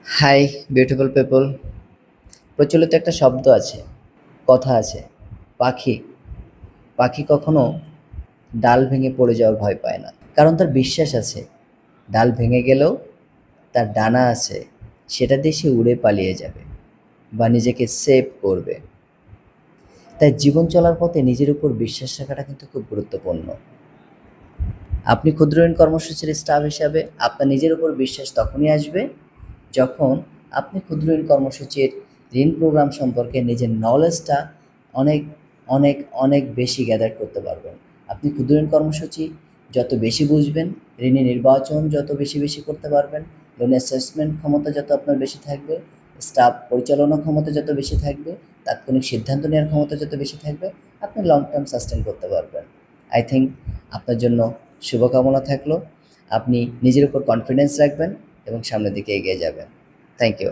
Hi beautiful people. প্রচলিত একটা শব্দ আছে, কথা আছে, পাখি পাখি কখনো ডাল ভেঙে পড়ে যাওয়ার ভয় পায় না, কারণ তার বিশ্বাস আছে ডাল ভেঙে গেলেও তার ডানা আছে, সেটা দিয়ে সে উড়ে পালিয়ে যাবে বা নিজেকে সেভ করবে। তাই জীবন চলার পথে নিজের উপর বিশ্বাস রাখাটা কিন্তু খুব গুরুত্বপূর্ণ। আপনি ক্ষুদ্র ঋণ কর্মসূচির স্টাফ হিসাবে আপনার নিজের উপর বিশ্বাস তখনই আসবে যখন আপনি ক্ষুদ্র ঋণ কর্মসূচির ঋণ প্রোগ্রাম সম্পর্কে নিজের নলেজটা অনেক অনেক অনেক বেশি গ্যাদার করতে পারবেন। আপনি ক্ষুদ্র ঋণ কর্মসূচি যত বেশি বুঝবেন, ঋণের নির্বাচন যত বেশি বেশি করতে পারবেন, লোন অ্যাসেসমেন্ট ক্ষমতা যত আপনার বেশি থাকবে, স্টাফ পরিচালনা ক্ষমতা যত বেশি থাকবে, তাৎক্ষণিক সিদ্ধান্ত নেওয়ার ক্ষমতা যত বেশি থাকবে, আপনি লং টার্ম সাস্টেন করতে পারবেন। আই থিঙ্ক আপনার জন্য শুভকামনা থাকলো। আপনি নিজের উপর কনফিডেন্স রাখবেন এবং সামনের দিকে এগিয়ে যাবেন। Thank you.